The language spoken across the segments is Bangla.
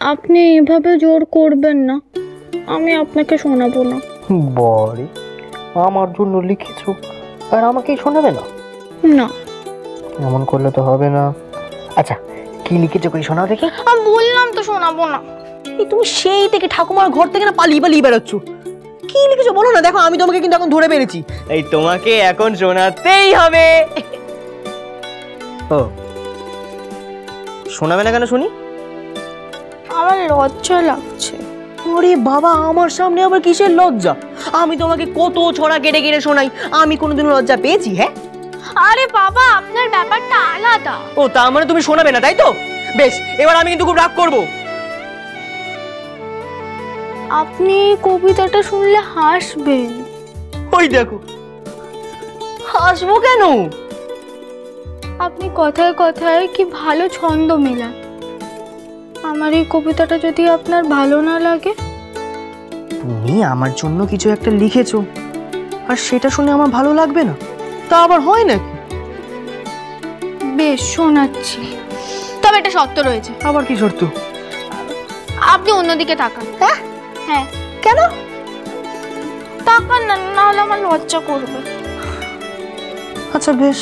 আপনি এভাবে জোর করবেন না, আমি আপনাকে শোনাবো না। বরে আমার জন্য লিখেছো আর আমাকেই শোনাবে না? না, এমন করলে তো হবে না। আচ্ছা কি লিখেছো কই শোনাও দেখি। আমি বললাম তো শোনাবো না। তুমি সেই থেকে ঠাকুমার ঘর থেকে না পালিয়ে পালিয়ে বেরোচ্ছ। কি লিখেছো বলো না, দেখো আমি তোমাকে কিন্তু এখন ধরে পেরেছি। এই তোমাকে এখন শোনাতেই হবে। ও শোনাবে না কেন শুনি? আমার লজ্জা লাগছে। ওরে বাবা, আমার সামনে আবার কিসের লজ্জা? আমি তোমাকে কত ছড়া কেটে কেটে শোনাই, আমি কোনোদিন লজ্জা পেয়েছি? হ্যাঁ আরে বাবা, আপনার ব্যাপারটা আলাদা। ও তার মানে তুমি শোনাবে না, তাই তো? বেশ, এবার আমি কিন্তু খুব রাগ করবো। আপনি কবিতাটা শুনলে হাসবেন। ওই দেখো, হাসবো কেন? আপনি কথায় কথায় কি ভালো ছন্দ মেলান। আমার এই কবিতাটা যদি আপনার ভালো না লাগে? তুমি আমার জন্য কিছু একটা লিখেছো আর সেটা শুনে আমার ভালো লাগবে না, তা আবার হয় নাকি? বেশ, শোনাচ্ছি, তবে একটা শর্ত রয়েছে। আবার কি শর্ত? আপনি অন্যদিকে তাকান। হ্যাঁ। কেন? তাকান না, নাহলে আমার লজ্জা করবে। আচ্ছা বেশ।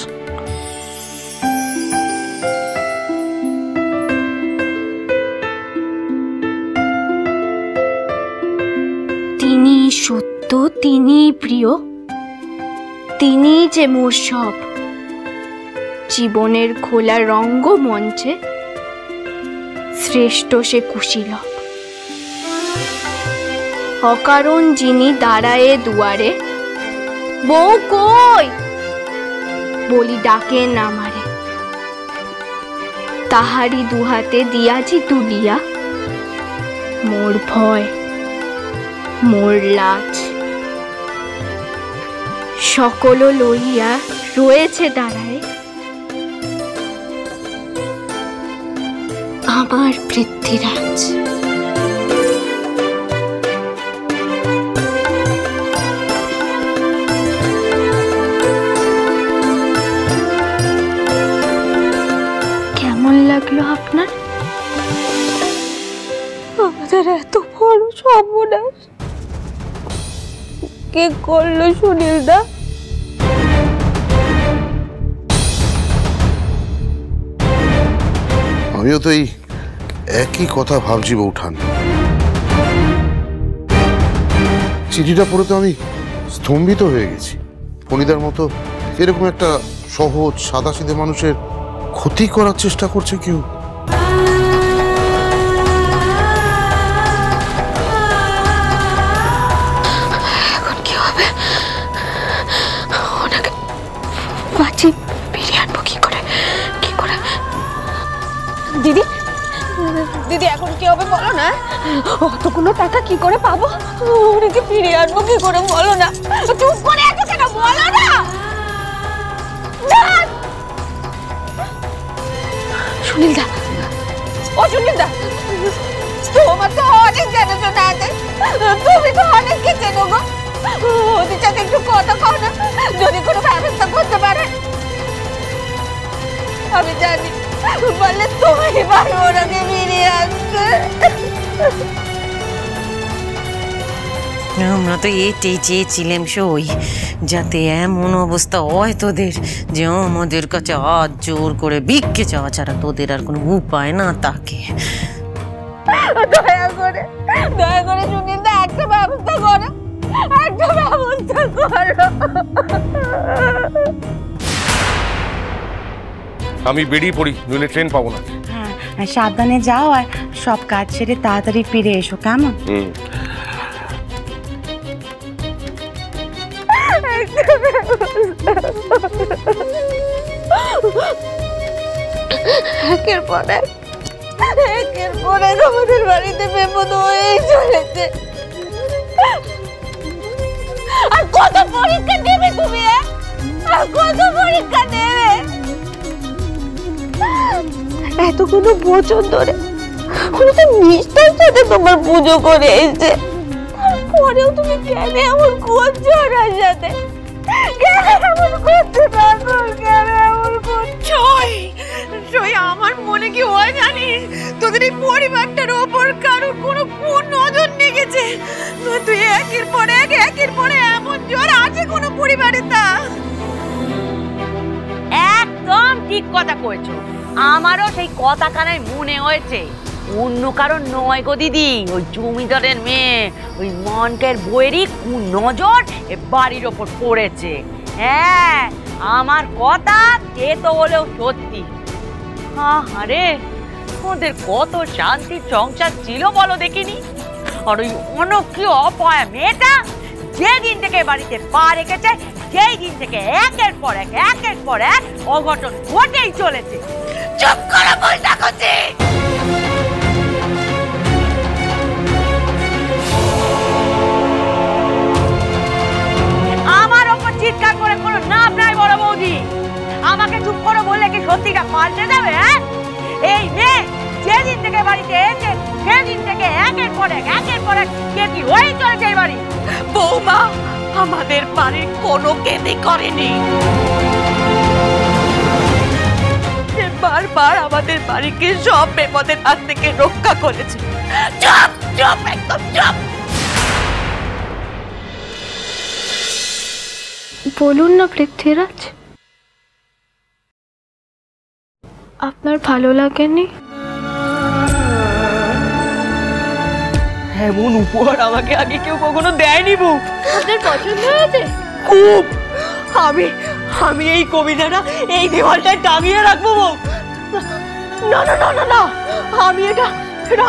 তিনি সত্য, তিনি প্রিয়, তিনি যে মোর সব। জীবনের খোলা রঙ্গমঞ্চে শ্রেষ্ঠ সে কুশীলব। অকারণ যিনি দাঁড়ায়ে দুয়ারে, বউ কই বলি ডাকেন আমারে। তাহারি দুহাতে দিয়াছি তুলিয়া মোর ভয় মোর লাজ। সকল লইয়া রয়েছে দাঁড়ায় আমার পৃথ্বীরাজ। কেমন লাগলো আপনার? আমাদের এত বড় সর্বনাশ কে করলো সুনীল দা? আমিও তো এই একই কথা ভাবছি বৌঠান। চিঠিটা পড়ে তো আমি স্তম্ভিত হয়ে গেছি। ফণিদার মতো এরকম একটা সহজ সাদাসিধে মানুষের ক্ষতি করার চেষ্টা করছে কেউ। এখন কি হবে? ওনাকে বাঁচি ফিরিয়ে আনবো কি করে? কি করে? দিদি, দিদি এখন কি হবে বলো না? অতগুলো টাকা কি করে পাবো? ওনাকে ফিরিয়ে আনবো কি করে বলো না? চুপ করে আছো কেন? বলো না। সুনীল দা, ও সুনীল দা, তোমার তো অনেক জানাশোনা আছে, তুমি তো অনেককে চেনো গো। ওদের সাথে একটু কথা কও না, যদি কোনো ব্যবস্থা করতে পারে। আমি জানি বললে তুমি পারবো ওনাকে ফিরিয়ে আসতে। আমরা তো এটাই চেয়েছিলাম সই, যাতে এমন অবস্থা হয় তোদের যে আমাদের কাছে হাত জোর করে ভিক্ষে চাওয়া ছাড়া তোদের আর কোনো উপায় না থাকে। দয়া করে সুনীল দা একটা ব্যবস্থা করো, একটা ব্যবস্থা করো। আমি বেরিয়ে পড়ি, নইলে ট্রেন পাবো না। হ্যাঁ, সাবধানে যাও আর সব কাজ সেরে তাড়াতাড়ি ফিরে এসো, কেমন? একের পর এক আমাদের বাড়িতে বিপদ হয়েই চলেছে। আর কত পরীক্ষা দেবে তুমি? আর কত পরীক্ষা দেবে? এতগুলো বছর ধরে উনি তো নিষ্ঠার সাথে তোমার পুজো করে এসেছে, তারপরেও তুমি কেন এমন করছো ওনার সাথে? কেন এমন করছো? কেন এমন করছো? আমার মনে কি হয় জানিস? তোদের এই পরিবারটার ওপর ওপর কারোর কোনো কোন নজর লেগেছে, তুই একের পর এমন জ্বর আছে কোনো পরিবারে তা? একদম ঠিক কথা কয়েছো, আমারও সেই কথা কানায় মনে হয়েছে। অন্য কারণ নয় গো দিদি, ওই জমিদারের মেয়ে ওই মনকের বইয়েরই নজর এ বাড়ির ওপর পড়েছে। হ্যাঁ, আমার কথা এ তো হলেও সত্যি। আরে ওদের কত শান্তির সংসার ছিল বলো দেখিনি। আর ওই অনকি অপয়া মেয়েটা যেদিন থেকে বাড়িতে পা রেখেছে সেই দিন থেকে একের পর এক অঘটন ঘটেই চলেছে। চুপ করে বসে থাকছে। আমার ওপর চিৎকার করে কোনো নাম নাই বড় বৌদি। আমাকে চুপ করে বললে কি সত্যিটা পাল্টে যাবে? হ্যাঁ, এই মেয়ে যেদিন থেকে বাড়িতে এসে সেদিন থেকে একের পর এক কেটি হয়ে চলেছে এই বাড়ি। বৌমা, আমাদের বাড়ির কোনো কেটি করেনি। বারবার আমাদের বাড়িকে সব বিপদের হাত থেকে রক্ষা করেছে। চুপ চুপ, একদম চুপ। বলুন না পৃথ্বীরাজ, আপনার ভালো লাগেনি? এমন উপহার আমাকে আগে কেউ কখনো দেয়নি বউ। আপনার পছন্দ হয়েছে? খুব। আমি এই কবিতাটা এই দেওয়ালটায় টাঙিয়ে রাখবো বউ। না না না না না, আমি এটা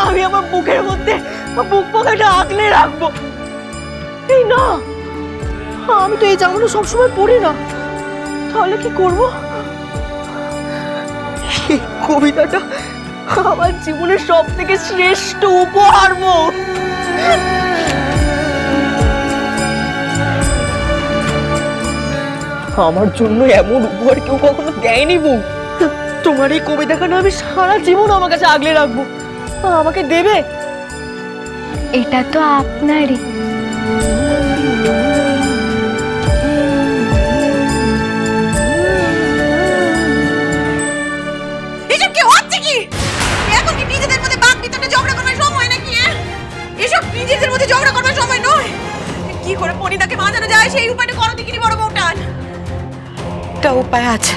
আমি আমার বুকের মধ্যে বুক পকেটে আঁকলে রাখবো। এই না, আমি তো এই জামাটা সবসময় পরি না, তাহলে কি করবো? এই কবিতাটা আমার জীবনের সব থেকে শ্রেষ্ঠ উপহার বউ। আমার জন্য এমন উপহার কেউ কখনো দেয়নি বউ। তোমার এই কবিতাখানা আমি সারা জীবন আমার কাছে আগলে রাখবো। আমাকে দেবে? এটা তো আপনারই। এসব কি হচ্ছে কি? এখন কি নিজেদের মধ্যে বাদ বিতণ্ডা ঝগড়া করার সময় নাকি? এসব নিজেদের মধ্যে ঝগড়া করার সময় নয়। কি করে পরিদাকে বাঁচানো যায় সেই উপায়টা করো দেখিনি বড় বউটান। একটা উপায় আছে।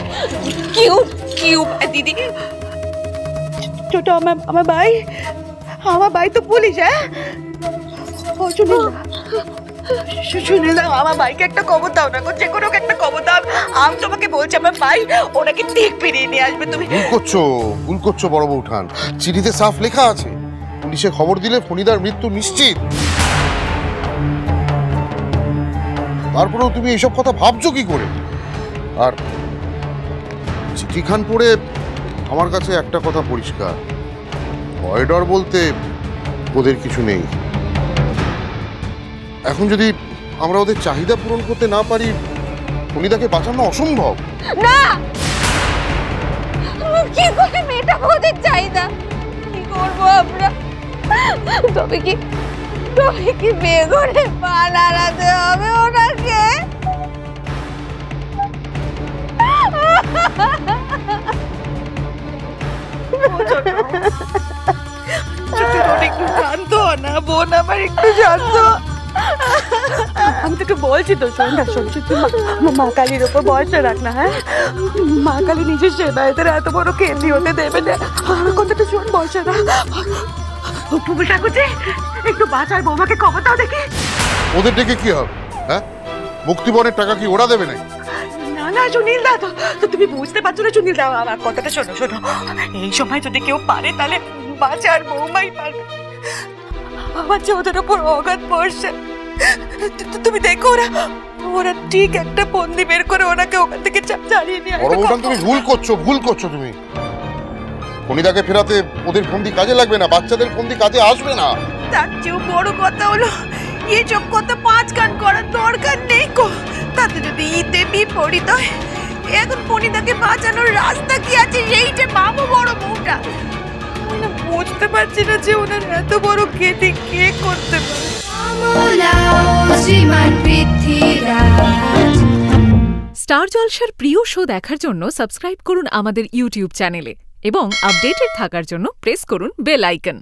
কি উপায় দিদি? ছোট আমার ভাই তো পুলিশ। হ্যাঁ, সুনীল, আমার ভাইকে একটা খবর দাও না গো, যে কোনো একটা খবর দাও। আমি তোমাকে বলছি, আমার ভাই ওনাকে ঠিক ফিরিয়ে নিয়ে আসবে। তুমি ভুল করছো বড় বউঠান। চিঠিতে সাফ লেখা আছে পুলিশে খবর দিলে ফণিদার মৃত্যু নিশ্চিত। তারপরেও তুমি এইসব কথা ভাবছো কি করে? আর চিঠিখান পড়ে আমার কাছে একটা কথা পরিষ্কার, ভয় ডর বলতে ওদের কিছু নেই। এখন যদি আমরা ওদের চাহিদা পূরণ করতে না পারি, ফণিদাকে বাঁচানো অসম্ভব। না, কি করে মেয়েটাবো ওদের চাহিদা? কি করবো আমরা? তবে কি বেঘরে পা নাড়াতে হবে ওনাকে? একটু শান্ত না বোন, আমার একটু শান্ত। আমি তোকে বলছি তো, শোন না, শোন, তুই মা কালীর ওপর ভরসা রাখ না। হ্যাঁ, মা কালী নিজের সেবায়তের এত বড় কেন্দ্রি হতে দেবে না। আমার কথাটা শোন, ভরসা রাখ। ঠাকুরজি, একটু বাঁচার বৌমাকে খবর দাও দেখি। ওদের ডেকে কি হবে? হ্যাঁ, মুক্তিপণের টাকা কি ওরা দেবে নাকি? না না সুনীল দা, তো তুমি বুঝতে পারছো না সুনীল দা, আমার কথাটা শোনো। এই সময় যদি কেউ পারে তাহলে বাঁচার বৌমাই পারবে। আমার যে ওদের ওপর অগাধ ভরসা। তুমি দেখো, ওরা ঠিক একটা বন্দি বের করে ওনাকে ওখান থেকে ছাড়িয়ে নিয়ে আসবে। তুমি ভুল করছো তুমি। ফণিদাকে ফেরাতে ওদের ফন্দি কাজে লাগবে না, বাচ্চাদের ফন্দি কাজে আসবে না। তার চেয়েও বড় কথা হলো, এসব কথা 5 কান করার দরকার নেই গো। তাতে যদি ইতে বিপরীত হয়, এখন ফণিদাকে বাঁচানোর রাস্তা কি আছে সেইটা ভাবো বড় বউটা। আমি বুঝতে পারছি না যে ওনার এত বড় ক্ষতি কে করতে পারে। স্টার জলসার প্রিয় শো দেখার জন্য সাবস্ক্রাইব করুন আমাদের ইউটিউব চ্যানেলে এবং আপডেটেড থাকার জন্য প্রেস করুন বেল আইকন।